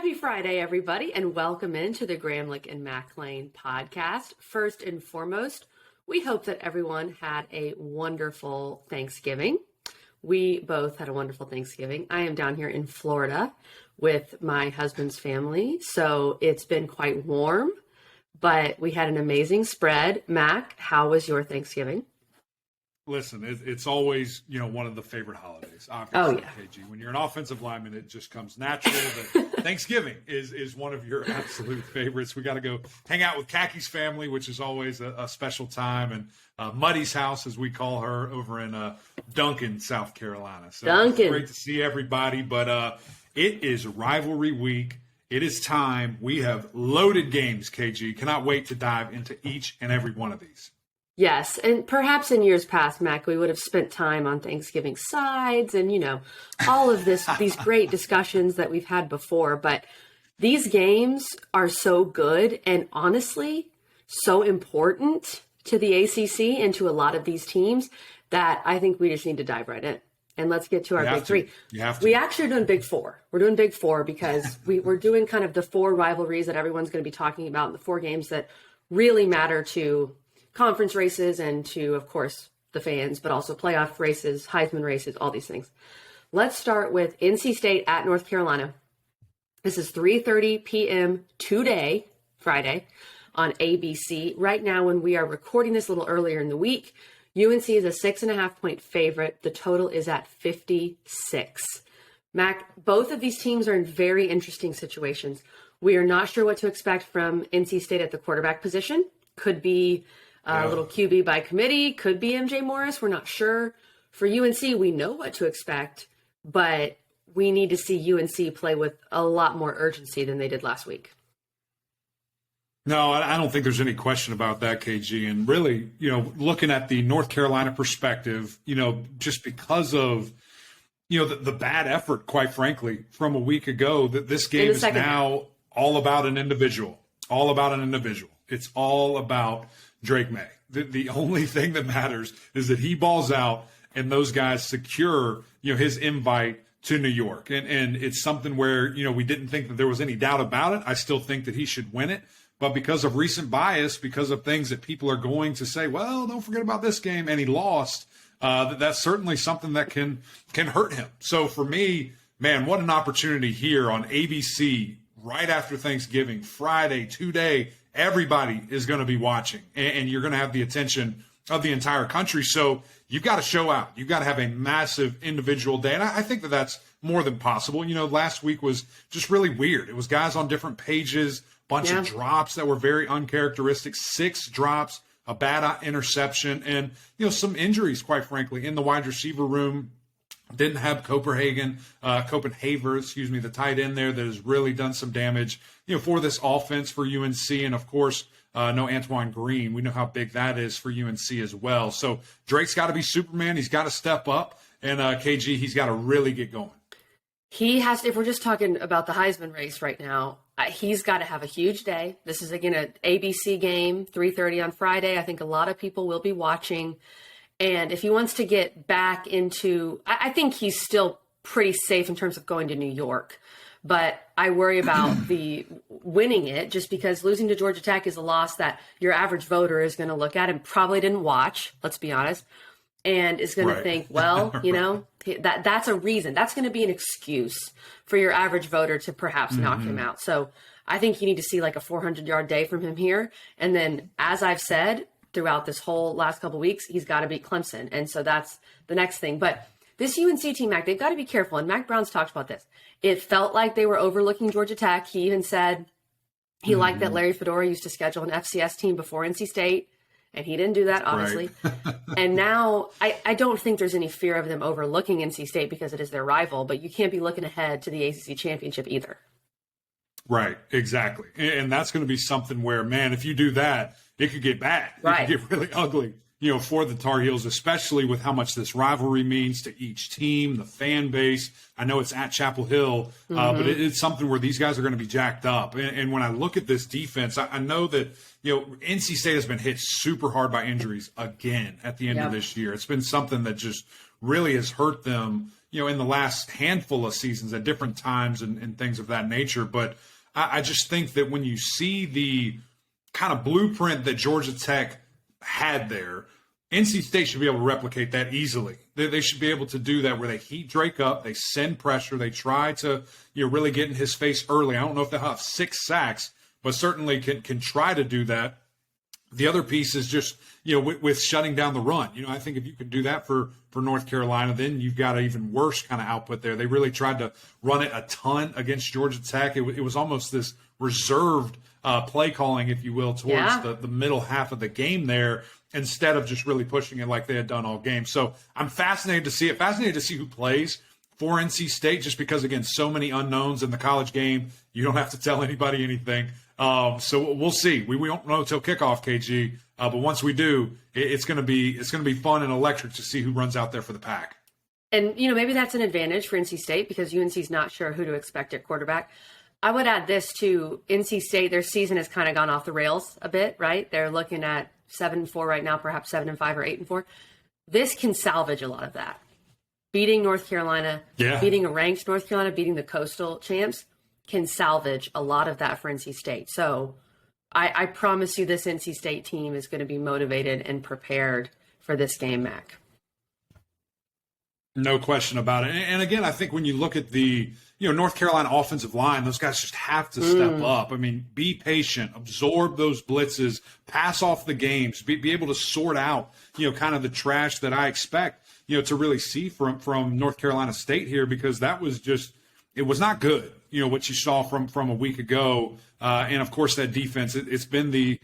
Happy Friday, everybody, and welcome into the Gramlich and McLean podcast. First and foremost, we hope that everyone had a wonderful Thanksgiving. We both had a wonderful Thanksgiving. I am down here in Florida with my husband's family, so it's been quite warm, but we had an amazing spread. Mac, how was your Thanksgiving? Listen, it's always, one of the favorite holidays, obviously, Oh, yeah. KG. When you're an offensive lineman, it just comes natural that Thanksgiving is one of your absolute favorites. We got to go hang out with Kaki's family, which is always a special time, and Muddy's house, as we call her, over in Duncan, South Carolina. So Duncan. It's great to see everybody, but it is rivalry week. It is time. We have loaded games, KG. Cannot wait to dive into each and every one of these. Yes, and perhaps in years past, Mac, we would have spent time on Thanksgiving sides and, all of these great discussions that we've had before. But these games are so good and honestly so important to the ACC and to a lot of these teams that I think we just need to dive right in. And let's get to our big three. You have to. We actually are doing big four. We're doing big four because we're doing kind of the four rivalries that everyone's going to be talking about, and the four games that really matter to conference races and to, of course, the fans, but also playoff races, Heisman races, all these things. Let's start with NC State at North Carolina. This is 3:30 p.m. today, Friday, on ABC. Right now, when we are recording this a little earlier in the week, UNC is a 6.5-point favorite. The total is at 56. Mac, both of these teams are in very interesting situations. We are not sure what to expect from NC State at the quarterback position. Could be a little QB by committee, could be MJ Morris. We're not sure. For UNC, we know what to expect, but we need to see UNC play with a lot more urgency than they did last week. No, I don't think there's any question about that, KG. And really, looking at the North Carolina perspective, just because of, the bad effort, quite frankly, from a week ago, that this game is now all about an individual, It's all about Drake May. The only thing that matters is that he balls out and those guys secure, his invite to New York. And it's something where, we didn't think that there was any doubt about it. I still think that he should win it. But because of recent bias, because of things that people are going to say, well, don't forget about this game, and he lost, that's certainly something that can hurt him. So for me, man, what an opportunity here on ABC right after Thanksgiving, Friday, today. Everybody is going to be watching, and you're going to have the attention of the entire country. So you've got to show out. You've got to have a massive individual day. And I think that that's more than possible. Last week was just really weird. It was guys on different pages, bunch of drops that were very uncharacteristic, 6 drops, a bad interception, and, some injuries, quite frankly, in the wide receiver room. Didn't have Copenhaver, the tight end there that has really done some damage, for this offense for UNC. And, of course, no Antoine Green. We know how big that is for UNC as well. So Drake's got to be Superman. He's got to step up. And, KG, he's got to really get going. He has to, if we're just talking about the Heisman race right now, he's got to have a huge day. This is, again, an ABC game, 3:30 on Friday. I think a lot of people will be watching. And if he wants to get back into, I think he's still pretty safe in terms of going to New York. But I worry about the winning it, just because losing to Georgia Tech is a loss that your average voter is going to look at and probably didn't watch, let's be honest, and is going to think, well, that's a reason. That's going to be an excuse for your average voter to perhaps knock him out. So I think you need to see like a 400-yard day from him here. And then, as I've said, throughout this whole last couple of weeks, he's got to beat Clemson. And so that's the next thing. But this UNC team, Mac, they've got to be careful. And Mac Brown's talked about this. It felt like they were overlooking Georgia Tech. He even said he liked that Larry Fedora used to schedule an FCS team before NC State. And he didn't do that, obviously. Right. And now I don't think there's any fear of them overlooking NC State because it is their rival. But you can't be looking ahead to the ACC championship either. Right, exactly. And that's going to be something where, man, if you do that, it could get bad. Right. It could get really ugly, for the Tar Heels, especially with how much this rivalry means to each team, the fan base. I know it's at Chapel Hill, but it's something where these guys are going to be jacked up. And when I look at this defense, I know that, NC State has been hit super hard by injuries again at the end of this year. It's been something that just really has hurt them, in the last handful of seasons at different times and things of that nature. But I just think that when you see the kind of blueprint that Georgia Tech had there, NC State should be able to replicate that easily. They should be able to do that where they heat Drake up, they send pressure, they try to really get in his face early. I don't know if they'll have 6 sacks, but certainly can try to do that. The other piece is just, with shutting down the run. I think if you could do that for North Carolina, then you've got an even worse kind of output there. They really tried to run it a ton against Georgia Tech. It was almost this reserved play calling, if you will, towards the middle half of the game there, instead of just really pushing it like they had done all game. So I'm fascinated to see it, fascinated to see who plays for NC State, just because, again, so many unknowns in the college game. You don't have to tell anybody anything. So we'll see. We don't know until kickoff, KG. But once we do, it's going to be fun and electric to see who runs out there for the Pack. And, maybe that's an advantage for NC State because UNC's not sure who to expect at quarterback. I would add this too. NC State, their season has kind of gone off the rails a bit, right? They're looking at 7-4 right now, perhaps 7-5 or 8-4. This can salvage a lot of that. Beating North Carolina, beating a ranked North Carolina, beating the Coastal champs can salvage a lot of that for NC State. So I promise you this NC State team is going to be motivated and prepared for this game, Mac. No question about it. And again, I think when you look at the North Carolina offensive line, those guys just have to step up. I mean, be patient, absorb those blitzes, pass off the games, be able to sort out, kind of the trash that I expect, to really see from North Carolina State here, because that was just, it was not good, what you saw from a week ago. And of course that defense, it's been the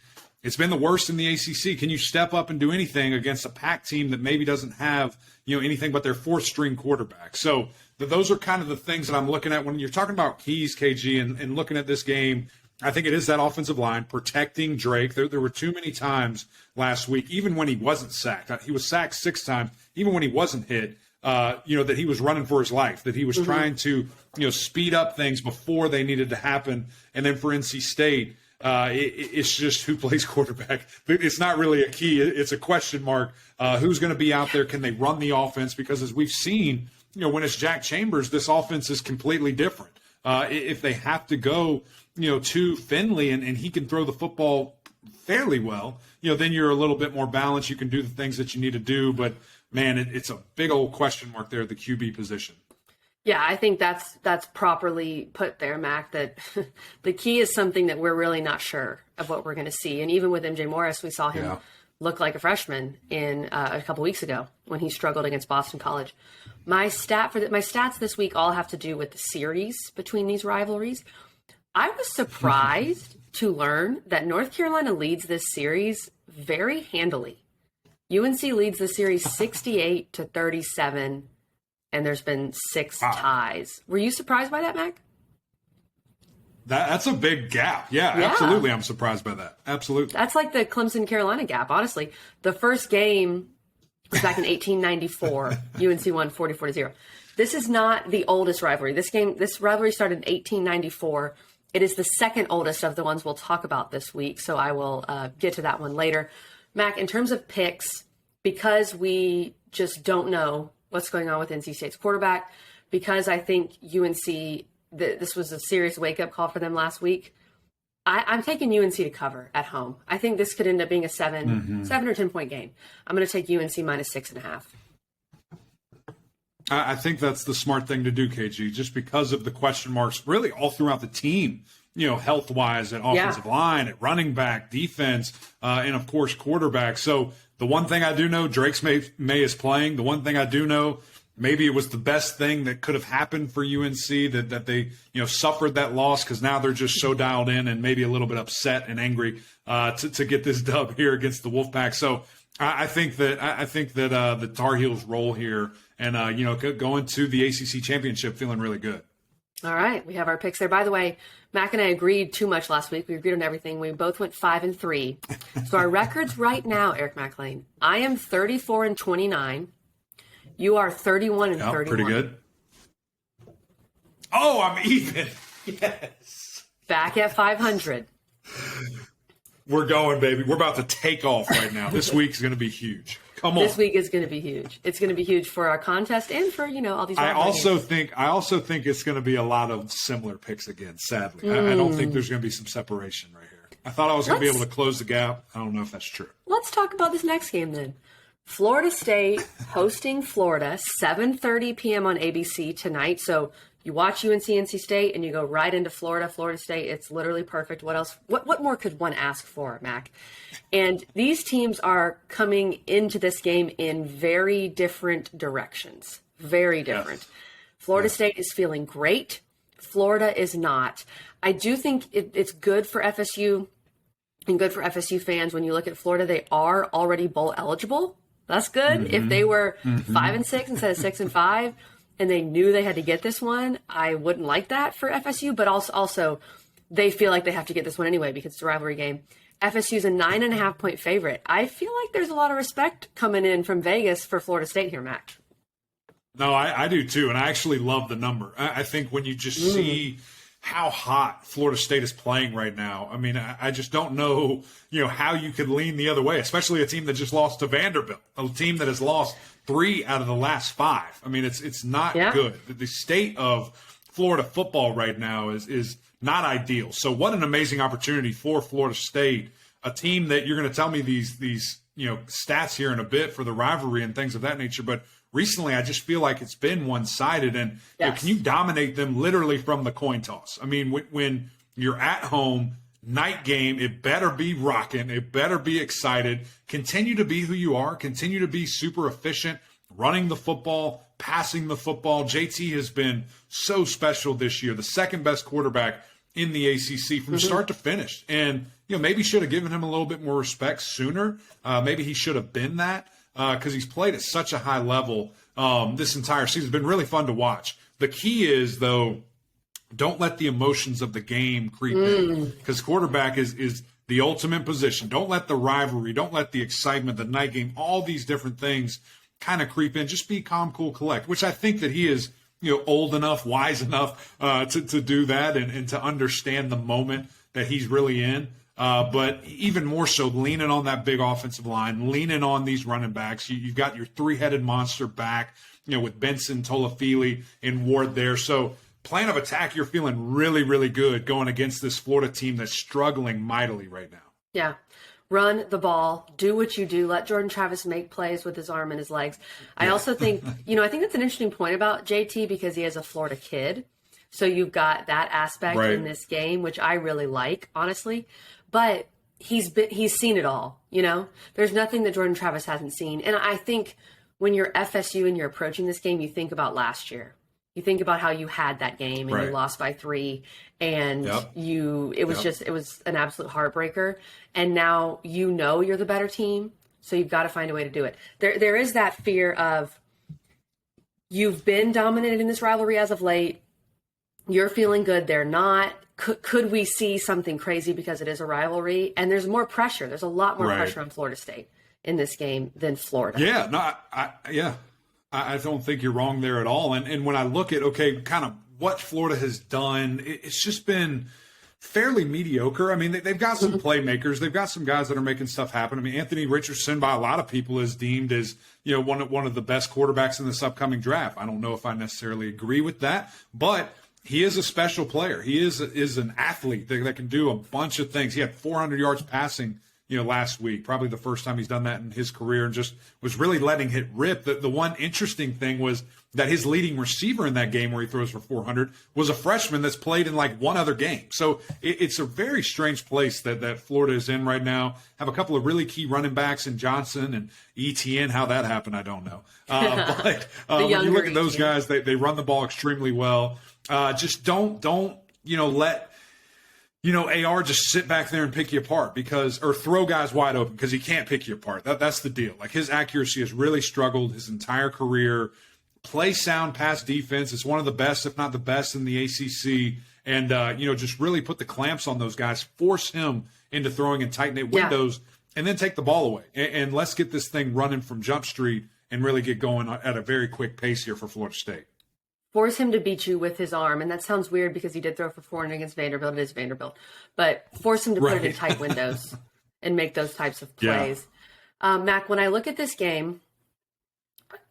worst in the ACC. Can you step up and do anything against a Pac team that maybe doesn't have, anything but their 4th-string quarterback? So those are kind of the things that I'm looking at when you're talking about keys, KG, and looking at this game. I think it is that offensive line protecting Drake. There were too many times last week, even when he wasn't sacked. He was sacked 6 times, even when he wasn't hit, that he was running for his life, that he was trying to, speed up things before they needed to happen. And then for NC State, it's just who plays quarterback. It's not really a key. It's a question mark. Who's going to be out there? Can they run the offense? Because as we've seen, when it's Jack Chambers, this offense is completely different. If they have to go, to Finley and he can throw the football fairly well, then you're a little bit more balanced. You can do the things that you need to do. But, man, it's a big old question mark there at the QB position. Yeah, I think that's properly put there, Mac, that the key is something that we're really not sure of what we're going to see. And even with MJ Morris, we saw him look like a freshman in a couple weeks ago when he struggled against Boston College. My stats this week all have to do with the series between these rivalries. I was surprised to learn that North Carolina leads this series very handily. UNC leads the series 68-37. And there's been 6 ties. Were you surprised by that, Mac? That's a big gap. Yeah, absolutely. I'm surprised by that. Absolutely. That's like the Clemson-Carolina gap, honestly. The first game was back in 1894. UNC won 44-0. This is not the oldest rivalry. This rivalry started in 1894. It is the second oldest of the ones we'll talk about this week, so I will get to that one later. Mac, in terms of picks, because we just don't know what's going on with NC State's quarterback, because I think UNC, this was a serious wake-up call for them last week. I'm taking UNC to cover at home. I think this could end up being a 7 or 10 point game. I'm going to take UNC minus 6.5. I think that's the smart thing to do, KG, just because of the question marks really all throughout the team, health-wise, at offensive line, at running back, defense, and, of course, quarterback. So the one thing I do know, Drake's May is playing. The one thing I do know, maybe it was the best thing that could have happened for UNC that they suffered that loss, because now they're just so dialed in and maybe a little bit upset and angry to get this dub here against the Wolfpack. So I think that the Tar Heels roll here and go into the ACC championship feeling really good. All right, we have our picks there. By the way, Mac and I agreed too much last week. We agreed on everything. We both went 5-3. So our records right now, Eric McLean, I am 34-29. You are 31-31. Pretty good. Oh, I'm even. Yes. Back at 500. We're going, baby. We're about to take off right now. This week's going to be huge. Come on. This week is going to be huge. It's going to be huge for our contest and for, all these. I also think it's going to be a lot of similar picks again, sadly. I don't think there's going to be some separation right here. I thought I was going to be able to close the gap. I don't know if that's true. Let's talk about this next game then. Florida State hosting Florida, 7:30 p.m. on ABC tonight. So you watch UNC NC State and you go right into Florida State. It's literally perfect. What else? What more could one ask for, Mac? And these teams are coming into this game in very different directions. Very different. Yes. Florida State is feeling great. Florida is not. I do think it's good for FSU and good for FSU fans. When you look at Florida, they are already bowl eligible. That's good. Mm-hmm. If they were 5-6 instead of 6-5, and they knew they had to get this one, I wouldn't like that for FSU. But also, they feel like they have to get this one anyway because it's a rivalry game. FSU's a 9.5-point favorite. I feel like there's a lot of respect coming in from Vegas for Florida State here, Mac. No, I do too, and I actually love the number. I think when you just see how hot Florida State is playing right now, I mean, I just don't know, how you could lean the other way, especially a team that just lost to Vanderbilt, a team that has lost 3 out of the last 5. I mean, it's not good. The state of Florida football right now is not ideal. So what an amazing opportunity for Florida State, a team that you're going to tell me these stats here in a bit for the rivalry and things of that nature, but recently, I just feel like it's been one-sided, and can you dominate them literally from the coin toss? I mean, when you're at home, night game, it better be rocking, it better be excited. Continue to be who you are. Continue to be super efficient, running the football, passing the football. JT has been so special this year, the second best quarterback in the ACC from start to finish, and maybe should have given him a little bit more respect sooner. Maybe he should have been that. Because he's played at such a high level this entire season. It's been really fun to watch. The key is, though, don't let the emotions of the game creep in, because quarterback is the ultimate position. Don't let the rivalry, don't let the excitement, the night game, all these different things kind of creep in. Just be calm, cool, collect, which I think that he is old enough, wise enough to do that and to understand the moment that he's really in. But even more so, leaning on that big offensive line, leaning on these running backs. You've got your 3-headed monster back, with Benson, Tolafili, and Ward there. So plan of attack, you're feeling really, really good going against this Florida team that's struggling mightily right now. Yeah. Run the ball, do what you do, let Jordan Travis make plays with his arm and his legs. I also think, I think that's an interesting point about JT because he is a Florida kid. So you've got that aspect in this game, which I really like, honestly. But he's seen it all, There's nothing that Jordan Travis hasn't seen. And I think when you're FSU and you're approaching this game, you think about last year. You think about how you had that game and you lost by 3 and it was an absolute heartbreaker. And now you're the better team. So you've got to find a way to do it. There is that fear of you've been dominated in this rivalry as of late. You're feeling good. They're not. Could we see something crazy because it is a rivalry? And there's more pressure. There's a lot more pressure on Florida State in this game than Florida. Yeah, no, I don't think you're wrong there at all. And when I look at, kind of what Florida has done, it's just been fairly mediocre. I mean, they've got some playmakers. They've got some guys that are making stuff happen. I mean, Anthony Richardson, by a lot of people, is deemed as, one of the best quarterbacks in this upcoming draft. I don't know if I necessarily agree with that, but he is a special player. He is an athlete that can do a bunch of things. He had 400 yards passing, last week, probably the first time he's done that in his career, and just was really letting it rip. The one interesting thing was that his leading receiver in that game where he throws for 400 was a freshman that's played in like one other game. So it's a very strange place that Florida is in right now. Have a couple of really key running backs in Johnson and ETN. How that happened, I don't know. But when you look at those guys, they run the ball extremely well. Just don't let AR just sit back there and pick you apart or throw guys wide open because he can't pick you apart. That's the deal. Like, his accuracy has really struggled his entire career. Play sound pass defense. It's one of the best, if not the best, in the ACC. And just really put the clamps on those guys. Force him into throwing in tight knit windows, and then take the ball away. And let's get this thing running from Jump Street and really get going at a very quick pace here for Florida State. Force him to beat you with his arm. And that sounds weird because he did throw for 400 against Vanderbilt. It is Vanderbilt. But force him to put it in tight windows and make those types of plays. Mac, when I look at this game,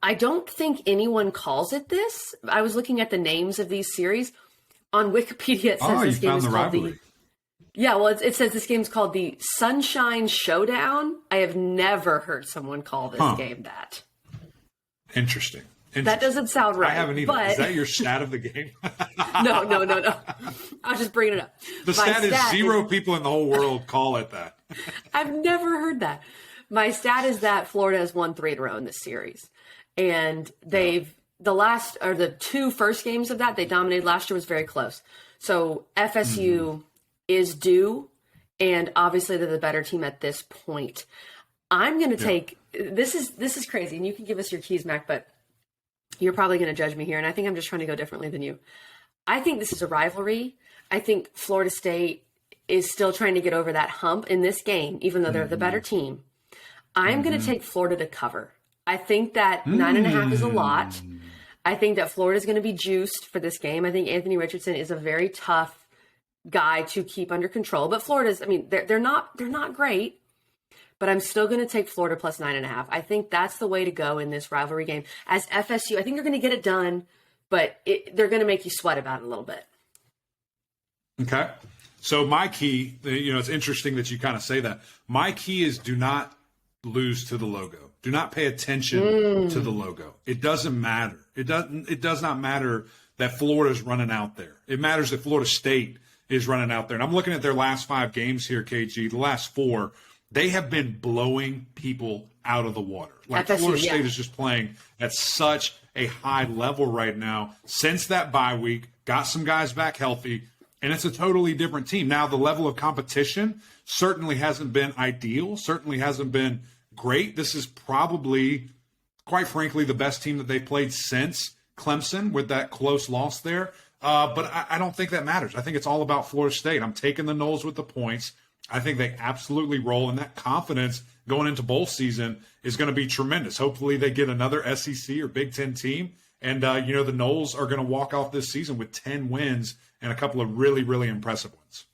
I don't think anyone calls it this. I was looking at the names of these series. On Wikipedia, it says this game is called the... Yeah, well, it says this game's called the Sunshine Showdown. I have never heard someone call this game that. Interesting. That doesn't sound right. I haven't even. Is that your stat of the game? No. I was just bringing it up. The stat is 0 people in the whole world call it that. I've never heard that. My stat is that Florida has won 3 in a row in this series. And the 2 first games of that, they dominated. Last year was very close. So FSU is due, and obviously they're the better team at this point. I'm going to take this is crazy, and you can give us your keys, Mac, but you're probably going to judge me here, and I think I'm just trying to go differently than you. I think this is a rivalry. I think Florida State is still trying to get over that hump in this game, even though they're the better team. I'm going to take Florida to cover. I think that 9.5 is a lot. I think that Florida is going to be juiced for this game. I think Anthony Richardson is a very tough guy to keep under control, but Florida's, I mean, they're not great, but I'm still going to take Florida plus 9.5. I think that's the way to go in this rivalry game. As FSU, I think they're going to get it done, but they're going to make you sweat about it a little bit. Okay. So my key, it's interesting that you kind of say that. My key is do not lose to the logo. Do not pay attention to the logo. It doesn't matter. It does not matter that Florida's running out there. It matters that Florida State is running out there. And I'm looking at their last 5 games here, KG. The last 4, they have been blowing people out of the water. Like FSU, Florida State is just playing at such a high level right now. Since that bye week, got some guys back healthy, and it's a totally different team. Now, the level of competition certainly hasn't been ideal, certainly hasn't been great. This is probably, quite frankly, the best team that they've played since Clemson with that close loss there. But I don't think that matters. I think it's all about Florida State. I'm taking the Noles with the points. I think they absolutely roll, and that confidence going into bowl season is going to be tremendous. Hopefully they get another SEC or Big Ten team, and, the Noles are going to walk off this season with 10 wins and a couple of really, really impressive ones.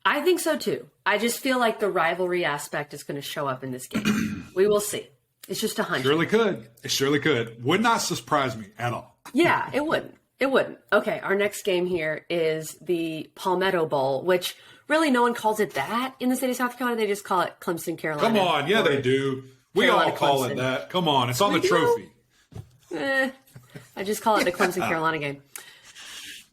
I think so, too. I just feel like the rivalry aspect is going to show up in this game. We will see. It's just a hunch. It surely could. Would not surprise me at all. Yeah, it wouldn't. It wouldn't. Okay, our next game here is the Palmetto Bowl, which really no one calls it that in the state of South Carolina. They just call it Clemson, Carolina. Come on. Yeah, they do. We all call it that. Come on. It's on the trophy. I just call it the Clemson, Carolina game.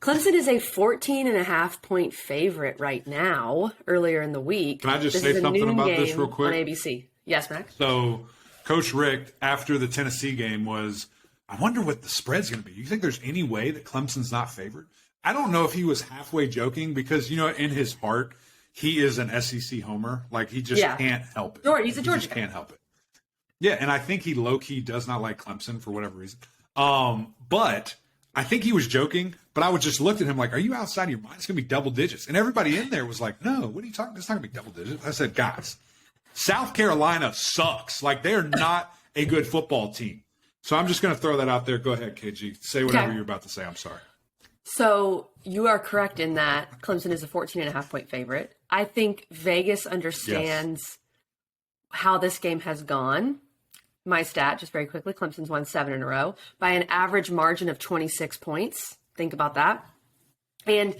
Clemson is a 14.5-point favorite right now, earlier in the week. Can I just say something about this real quick? On ABC. Yes, Mac? So, Coach Rick, after the Tennessee game, was, I wonder what the spread's going to be. You think there's any way that Clemson's not favored? I don't know if he was halfway joking because, in his heart, he is an SEC homer. Like, he just can't help it. He's a Georgia guy. Can't help it. Yeah, and I think he low-key does not like Clemson for whatever reason. But I think he was joking, but I would just look at him like, are you outside of your mind? It's going to be double digits. And everybody in there was like, no, what are you talking? It's not going to be double digits. I said, guys, South Carolina sucks. Like, they're not a good football team. So I'm just going to throw that out there. Go ahead, KG. Say whatever you're about to say. I'm sorry. So you are correct in that Clemson is a 14.5-point favorite. I think Vegas understands how this game has gone. My stat, just very quickly, Clemson's won 7 in a row by an average margin of 26 points. Think about that. And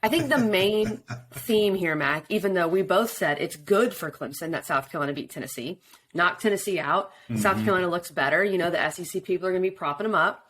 I think the main theme here, Mac, even though we both said it's good for Clemson that South Carolina beat Tennessee, knock Tennessee out. South Carolina looks better. The SEC people are going to be propping them up.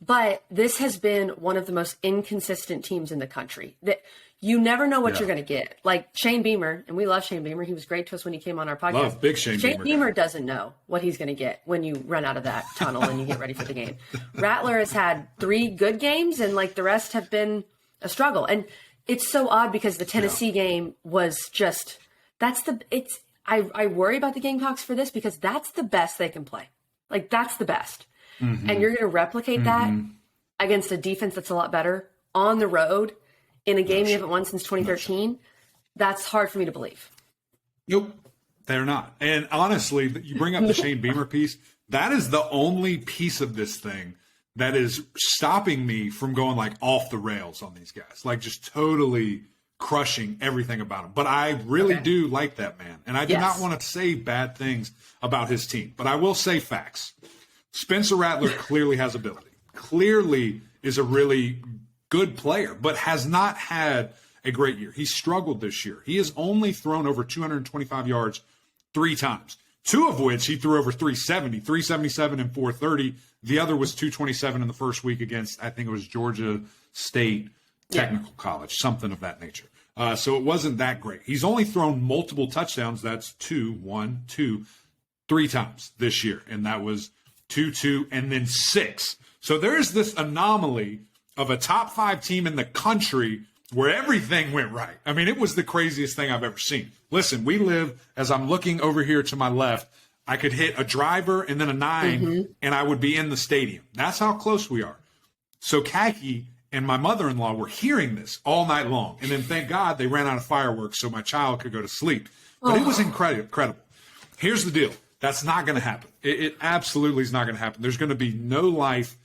But this has been one of the most inconsistent teams in the country. That you never know what you're going to get. Like Shane Beamer, and we love Shane Beamer. He was great to us when he came on our podcast. Love big Shane Beamer. Shane Beamer doesn't know what he's going to get when you run out of that tunnel and you get ready for the game. Rattler has had 3 good games, and the rest have been a struggle. And it's so odd because the Tennessee game was just I worry about the Gamecocks for this because that's the best they can play. Like that's the best. And you're going to replicate that against a defense that's a lot better on the road in a game you haven't won since 2013. That's hard for me to believe. Nope, they're not. And honestly, you bring up the Shane Beamer piece. That is the only piece of this thing that is stopping me from going off the rails on these guys. Like just totally crushing everything about him. But I really do like that man. And I do not want to say bad things about his team. But I will say facts. Spencer Rattler clearly has ability. Clearly is a really good player, but has not had a great year. He struggled this year. He has only thrown over 225 yards 3 times, 2 of which he threw over 370, 377 and 430. The other was 227 in the first week against, I think it was Georgia State Technical College, something of that nature. So it wasn't that great. He's only thrown multiple touchdowns. That's 2, 1, 2, 3 times this year. And that was 2, 2, and then 6. So there's this anomaly of a top 5 team in the country where everything went right. I mean, it was the craziest thing I've ever seen. Listen, we live, as I'm looking over here to my left, I could hit a driver and then a 9, and I would be in the stadium. That's how close we are. So Khaki and my mother-in-law were hearing this all night long. And then thank God they ran out of fireworks so my child could go to sleep. But it was incredible. Here's the deal. That's not going to happen. It absolutely is not going to happen. There's going to be no life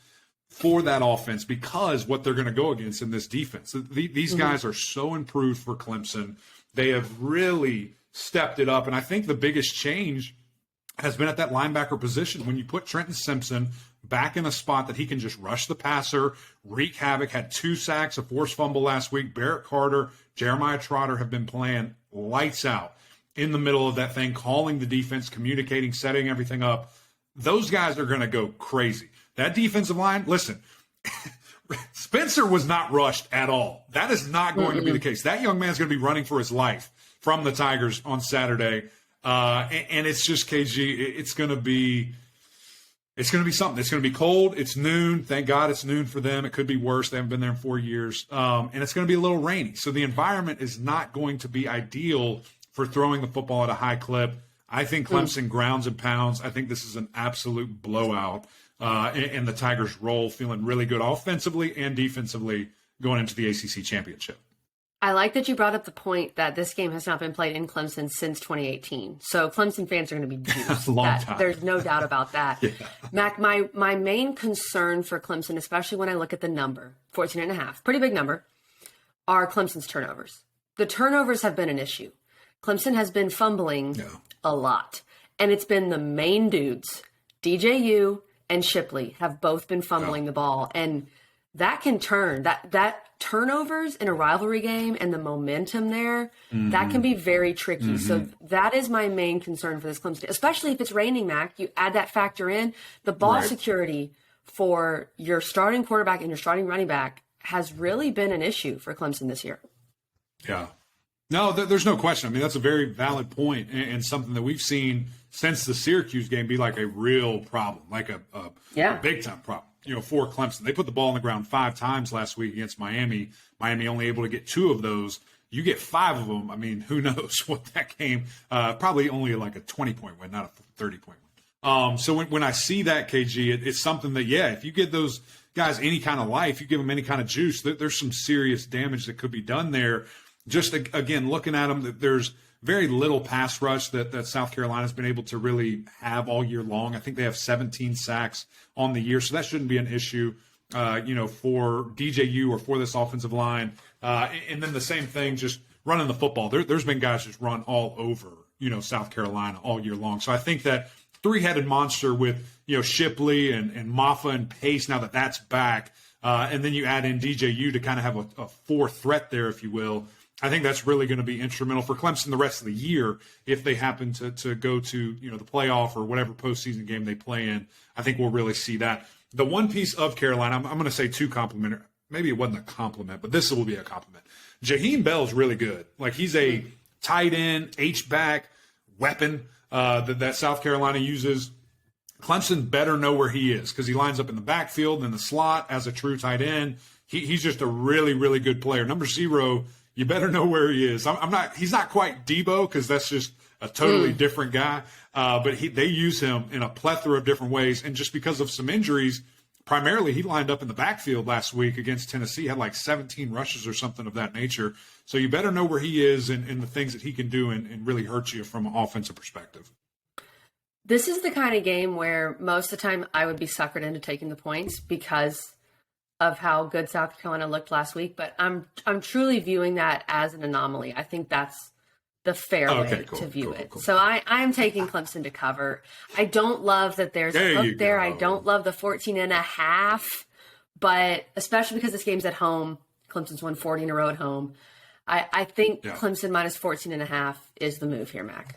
for that offense because what they're going to go against in this defense. These guys are so improved for Clemson. They have really stepped it up. And I think the biggest change has been at that linebacker position. When you put Trenton Simpson back in a spot that he can just rush the passer, wreak havoc, had 2 sacks, a forced fumble last week. Barrett Carter, Jeremiah Trotter have been playing lights out in the middle of that thing, calling the defense, communicating, setting everything up. Those guys are going to go crazy. That defensive line, listen, Spencer was not rushed at all. That is not going to be the case. That young man's going to be running for his life from the Tigers on Saturday. And it's just KG. It's going to be something. It's going to be cold. It's noon. Thank God it's noon for them. It could be worse. They haven't been there in 4 years. And it's going to be a little rainy. So the environment is not going to be ideal for throwing the football at a high clip. I think Clemson grounds and pounds. I think this is an absolute blowout. And the Tigers roll feeling really good offensively and defensively going into the ACC championship. I like that you brought up the point that this game has not been played in Clemson since 2018. So Clemson fans are going to be juiced. Long time. There's no doubt about that. Yeah. Mac, my main concern for Clemson, especially when I look at the number, 14.5, pretty big number, are Clemson's turnovers. The turnovers have been an issue. Clemson has been fumbling a lot. And it's been the main dudes, DJU and Shipley, have both been fumbling the ball. And that can turn. That turnovers in a rivalry game and the momentum there, that can be very tricky. So that is my main concern for this Clemson, especially if it's raining, Mac. You add that factor in. The ball security for your starting quarterback and your starting running back has really been an issue for Clemson this year. Yeah. No, there's no question. I mean, that's a very valid point and something that we've seen since the Syracuse game be like a real problem, like a big-time problem. For Clemson. They put the ball on the ground 5 times last week against Miami. Miami only able to get 2 of those. You get 5 of them. I mean, who knows what that game, probably only like a 20-point win, not a 30-point win. So when I see that, KG, it's something that, if you give those guys any kind of life, you give them any kind of juice, there's some serious damage that could be done there. Just, again, looking at them, there's very little pass rush that South Carolina's been able to really have all year long. I think they have 17 sacks on the year, so that shouldn't be an issue, for DJU or for this offensive line. And then the same thing, just running the football. There's been guys just run all over, South Carolina all year long. So I think that 3-headed monster with, Shipley and Maffa and Pace, now that that's back, and then you add in DJU to kind of have a 4th threat there, if you will. I think that's really going to be instrumental for Clemson the rest of the year if they happen to go to the playoff or whatever postseason game they play in. I think we'll really see that. The one piece of Carolina, I'm going to say 2 complimentary. Maybe it wasn't a compliment, but this will be a compliment. Jaheim Bell's really good. Like he's a tight end, H-back weapon that South Carolina uses. Clemson better know where he is because he lines up in the backfield and in the slot as a true tight end. He's just a really, really good player. Number 0. You better know where he is. He's not quite Debo because that's just a totally different guy. But they use him in a plethora of different ways. And just because of some injuries, primarily he lined up in the backfield last week against Tennessee, had like 17 rushes or something of that nature. So you better know where he is and the things that he can do and really hurt you from an offensive perspective. This is the kind of game where most of the time I would be suckered into taking the points because of how good South Carolina looked last week, but I'm truly viewing that as an anomaly. I think that's the fair way to view it. Cool. So I am taking Clemson to cover. I don't love that there's a hook there. I don't love the 14.5, but especially because this game's at home, Clemson's won 40 in a row at home. I think Clemson minus 14.5 is the move here, Mac.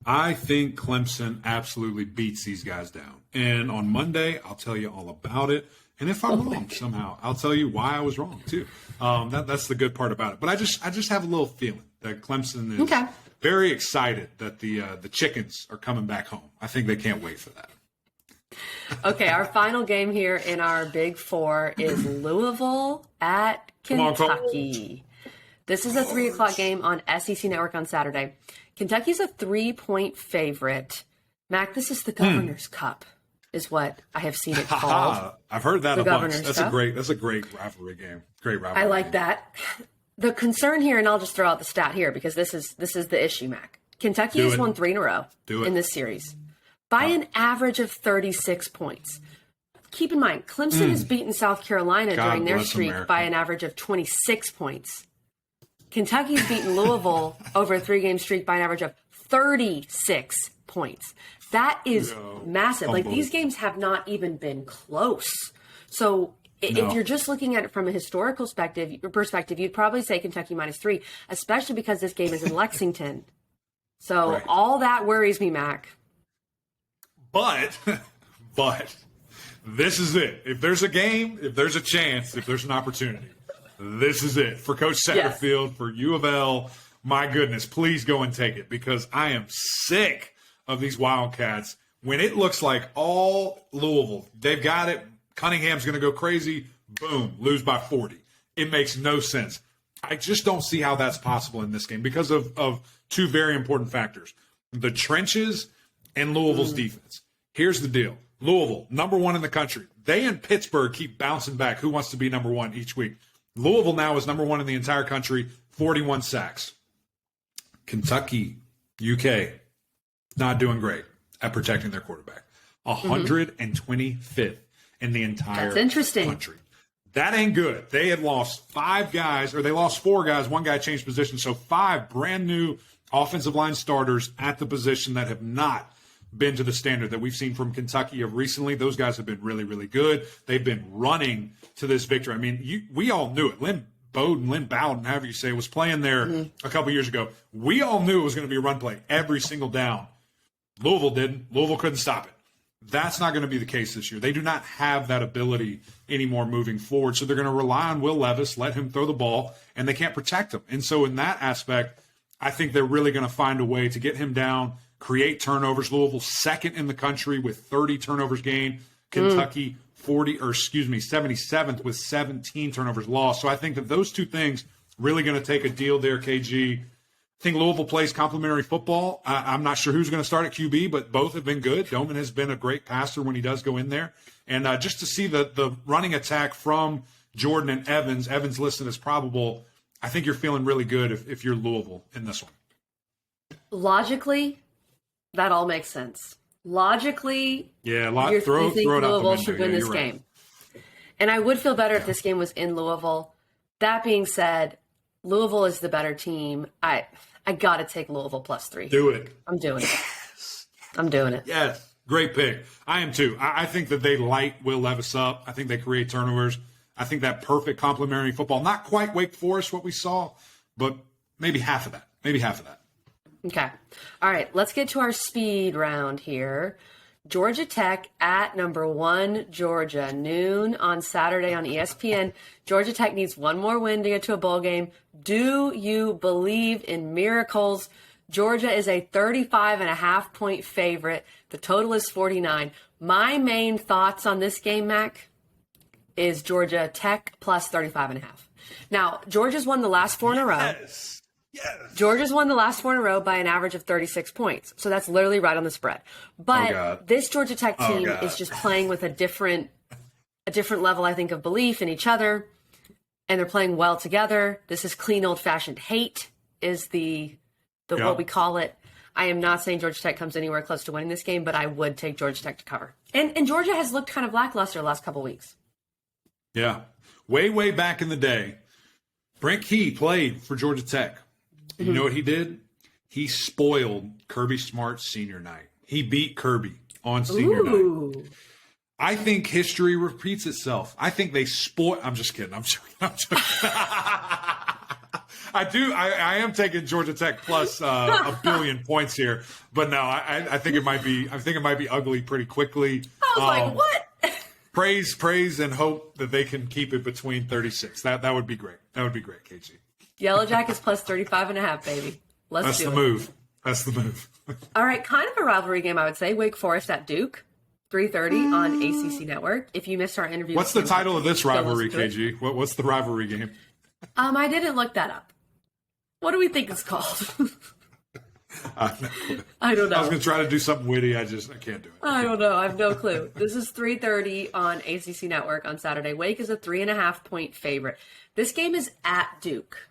I think Clemson absolutely beats these guys down. And on Monday, I'll tell you all about it. And if I'm wrong somehow, I'll tell you why I was wrong too. That's the good part about it. But I just have a little feeling that Clemson is very excited that the chickens are coming back home. I think they can't wait for that. Okay, our final game here in our Big Four is Louisville at Kentucky. This is a 3 o'clock game on SEC Network on Saturday. Kentucky's a 3-point favorite. Mac, this is the Governor's Cup, is what I have seen it called. I've heard that a bunch. That's Cup. a great rivalry game. Great rivalry. I like that. The concern here, and I'll just throw out the stat here because this is the issue, Mac. Kentucky has won 3 in a row in this series by an average of 36 points. Keep in mind, Clemson has beaten South Carolina during their streak by an average of 26 points. Kentucky's beaten Louisville over a 3-game streak by an average of 36 points. That is massive. Like, these games have not even been close. So if you're just looking at it from a historical perspective, you'd probably say Kentucky minus 3, especially because this game is in Lexington. So all that worries me, Mac. But this is it. If there's a game, if there's a chance, if there's an opportunity, this is it. For Coach Satterfield, for U of L, my goodness, please go and take it because I am sick of these Wildcats. When it looks like all Louisville, they've got it, Cunningham's going to go crazy, boom, lose by 40. It makes no sense. I just don't see how that's possible in this game because of 2 very important factors. The trenches and Louisville's defense. Here's the deal. Louisville, number 1 in the country. They and Pittsburgh keep bouncing back. Who wants to be number 1 each week? Louisville now is number 1 in the entire country, 41 sacks. Kentucky, UK, not doing great at protecting their quarterback. 125th in the entire country. That ain't good. They had lost 5 guys, or they lost 4 guys. 1 guy changed position. So 5 brand new offensive line starters at the position that have not been to the standard that we've seen from Kentucky of recently. Those guys have been really, really good. They've been running to this victory. I mean, we all knew it. Lynn Bowden, however you say, was playing there a couple years ago. We all knew it was going to be a run play every single down. Louisville didn't. Louisville couldn't stop it. That's not going to be the case this year. They do not have that ability anymore moving forward. So they're going to rely on Will Levis, let him throw the ball, and they can't protect him. And so in that aspect, I think they're really going to find a way to get him down, create turnovers. Louisville second in the country with 30 turnovers gained. Kentucky 77th with 17 turnovers lost. So I think that those 2 things really going to take a deal there, KG. I think Louisville plays complementary football. I'm not sure who's going to start at QB, but both have been good. Doman has been a great passer when he does go in there. And just to see the running attack from Jordan and Evans listed as probable, I think you're feeling really good if you're Louisville in this one. Logically, that all makes sense. Logically, you think Louisville should win this game. And I would feel better if this game was in Louisville. That being said, Louisville is the better team. I got to take Louisville plus 3. Do it. I'm doing it. I'm doing it. Yes. Great pick. I am too. I think that they light Will Levis up. I think they create turnovers. I think that perfect complementary football, not quite Wake Forest, what we saw, but maybe half of that. Okay. All right. Let's get to our speed round here. Georgia Tech at number 1, Georgia, noon on Saturday on ESPN. Georgia Tech needs 1 more win to get to a bowl game. Do you believe in miracles? Georgia is a 35.5-point favorite. The total is 49. My main thoughts on this game, Mac, is Georgia Tech plus 35.5. Now, Georgia's won the last 4 in a row. Yes. Georgia's won the last 4 in a row by an average of 36 points. So that's literally right on the spread. But this Georgia Tech team is just playing with a different level, I think, of belief in each other. And they're playing well together. This is clean, old-fashioned hate is the what we call it. I am not saying Georgia Tech comes anywhere close to winning this game, but I would take Georgia Tech to cover. And Georgia has looked kind of lackluster the last couple weeks. Yeah. Way back in the day, Brent Key played for Georgia Tech. And you know what he did? He spoiled Kirby Smart's senior night. He beat Kirby on senior night. I think history repeats itself. I think they spoil. I'm just kidding. I'm joking. I am taking Georgia Tech plus a billion points here, but no, I think it might be. I think it might be ugly pretty quickly. I was like, what? Praise, and hope that they can keep it between 36. That would be great. That would be great, KG. Yellow Jackets plus 35.5, baby. Let's do it. That's the move. That's the move. All right, kind of a rivalry game, I would say. Wake Forest at Duke, 3:30 on ACC Network. If you missed our interview, what's the title of this rivalry, KG? What's the rivalry game? I didn't look that up. What do we think it's called? I don't know. I was going to try to do something witty. I can't do it. I don't know. I have no clue. This is 3:30 on ACC Network on Saturday. Wake is a 3.5-point favorite. This game is at Duke.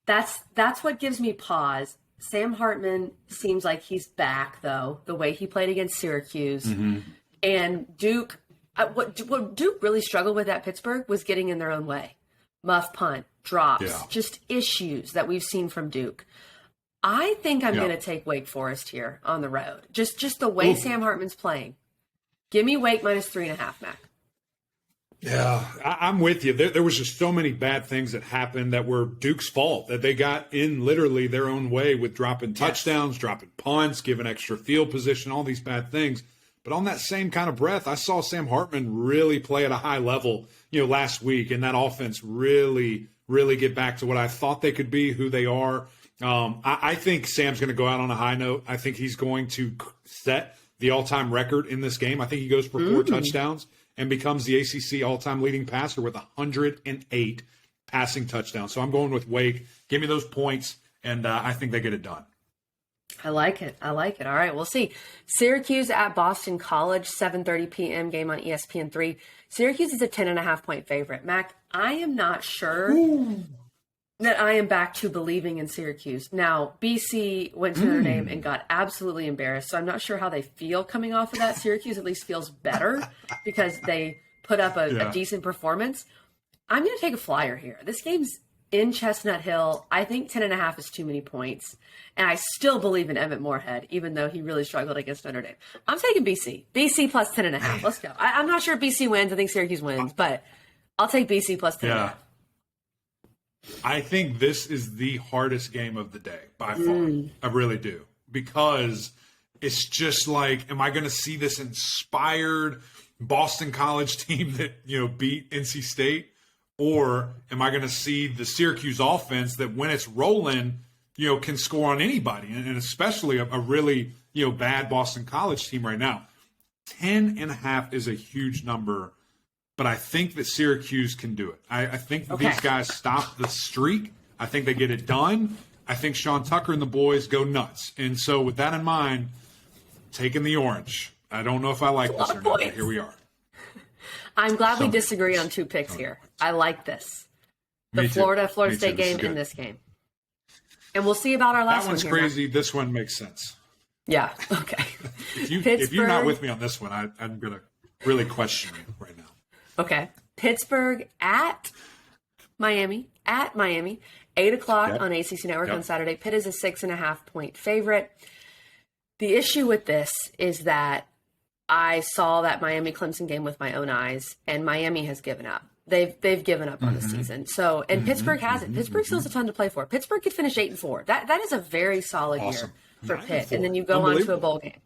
That's what gives me pause. Sam Hartman seems like he's back, though, the way he played against Syracuse. Mm-hmm. And Duke, what Duke really struggled with at Pittsburgh was getting in their own way. Muff punt, drops, just issues that we've seen from Duke. I think I'm going to take Wake Forest here on the road. Just the way Sam Hartman's playing. Give me Wake minus 3.5, Mac. Yeah, I'm with you. There was just so many bad things that happened that were Duke's fault, that they got in literally their own way with dropping touchdowns, dropping punts, giving extra field position, all these bad things. But on that same kind of breath, I saw Sam Hartman really play at a high level, last week, and that offense really get back to what I thought they could be, who they are. I think Sam's going to go out on a high note. I think he's going to set the all-time record in this game. I think he goes for 4 touchdowns and becomes the ACC all-time leading passer with 108 passing touchdowns. So I'm going with Wake. Give me those points, and I think they get it done. I like it. All right, we'll see. Syracuse at Boston College, 7:30 p.m. game on ESPN3. Syracuse is a 10.5-point favorite. Mac, I am not sure that I am back to believing in Syracuse. Now, BC went to Notre Dame and got absolutely embarrassed, so I'm not sure how they feel coming off of that. Syracuse at least feels better because they put up a decent performance. I'm going to take a flyer here. This game's in Chestnut Hill. I think 10.5 is too many points, and I still believe in Emmett Morehead, even though he really struggled against Notre Dame. I'm taking BC. BC plus 10.5. Let's go. I'm not sure if BC wins. I think Syracuse wins, but I'll take BC plus 10.5. Yeah. I think this is the hardest game of the day by far. I really do. Because it's just like, am I going to see this inspired Boston College team that, beat NC State? Or am I going to see the Syracuse offense that when it's rolling, can score on anybody? And especially a really, bad Boston College team right now. 10.5 is a huge number. But I think that Syracuse can do it. I think that these guys stop the streak. I think they get it done. I think Sean Tucker and the boys go nuts. And so with that in mind, taking the orange. I don't know if I like this or not, but here we are. I'm glad we disagree on 2 picks here. I like this. The Florida State game and this game. And we'll see about our last one. That one's crazy. This one makes sense. Yeah, okay. If you're not with me on this one, I'm going to really question you right now. Okay. Pittsburgh at Miami. 8 o'clock on ACC Network on Saturday. Pitt is a 6.5-point favorite. The issue with this is that I saw that Miami-Clemson game with my own eyes, and Miami has given up. They've given up on the season. So, and Pittsburgh hasn't. Pittsburgh still has a ton to play for. Pittsburgh could finish 8-4. That is a very solid year for Pitt. And then you go on to a bowl game.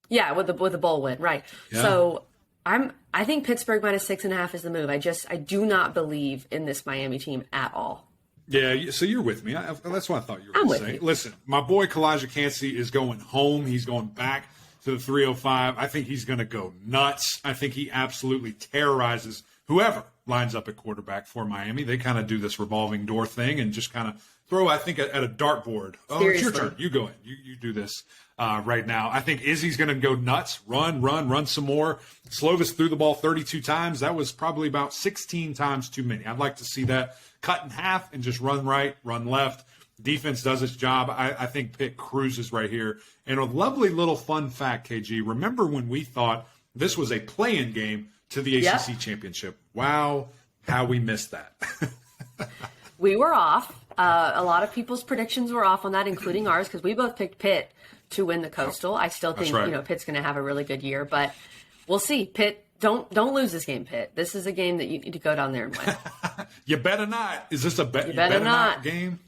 Yeah, with a bowl win, right? Yeah. So I think Pittsburgh minus 6.5 is the move. I do not believe in this Miami team at all. Yeah, so you're with me. That's what I thought you were going to say. Listen, my boy Kalijah Cansey is going home. He's going back to the 305. I think he's going to go nuts. I think he absolutely terrorizes whoever lines up at quarterback for Miami. They kind of do this revolving door thing and just kind of throw, I think, at a dartboard. Oh, Seriously. It's your turn. You go in. You do this right now. I think Izzy's going to go nuts, run some more. Slovis threw the ball 32 times. That was probably about 16 times too many. I'd like to see that cut in half and just run right, run left. Defense does its job. I think Pitt cruises right here. And a lovely little fun fact, KG. Remember when we thought this was a play-in game to the ACC championship? Wow, how we missed that. We were off. A lot of people's predictions were off on that, including ours, because we both picked Pitt to win the Coastal. I still think right. Pitt's going to have a really good year, but we'll see. Pitt, don't lose this game, Pitt. This is a game that you need to go down there and win. You better not. Is this a bet? You better not game?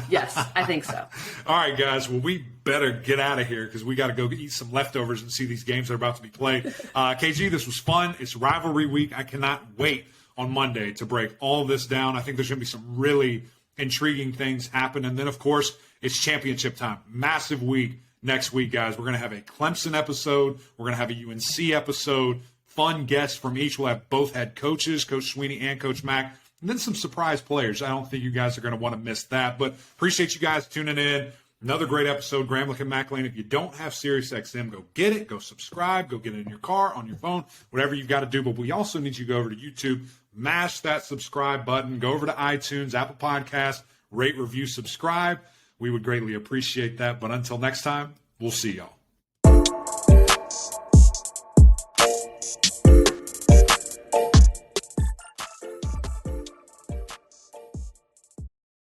Yes, I think so. All right, guys. Well, we better get out of here because we got to go eat some leftovers and see these games that are about to be played. KG, this was fun. It's rivalry week. I cannot wait on Monday to break all this down. I think there's going to be some really intriguing things happen. And then, of course, it's championship time. Massive week next week, guys. We're going to have a Clemson episode. We're going to have a UNC episode. Fun guests from each. We'll have both head coaches, Coach Sweeney and Coach Mack. And then some surprise players. I don't think you guys are going to want to miss that. But appreciate you guys tuning in. Another great episode, Gramlich and Mac Lane. If you don't have SiriusXM, go get it. Go subscribe. Go get it in your car, on your phone, whatever you've got to do. But we also need you to go over to YouTube, mash that subscribe button, go over to iTunes, Apple Podcasts, rate, review, subscribe. We would greatly appreciate that. But until next time, we'll see y'all.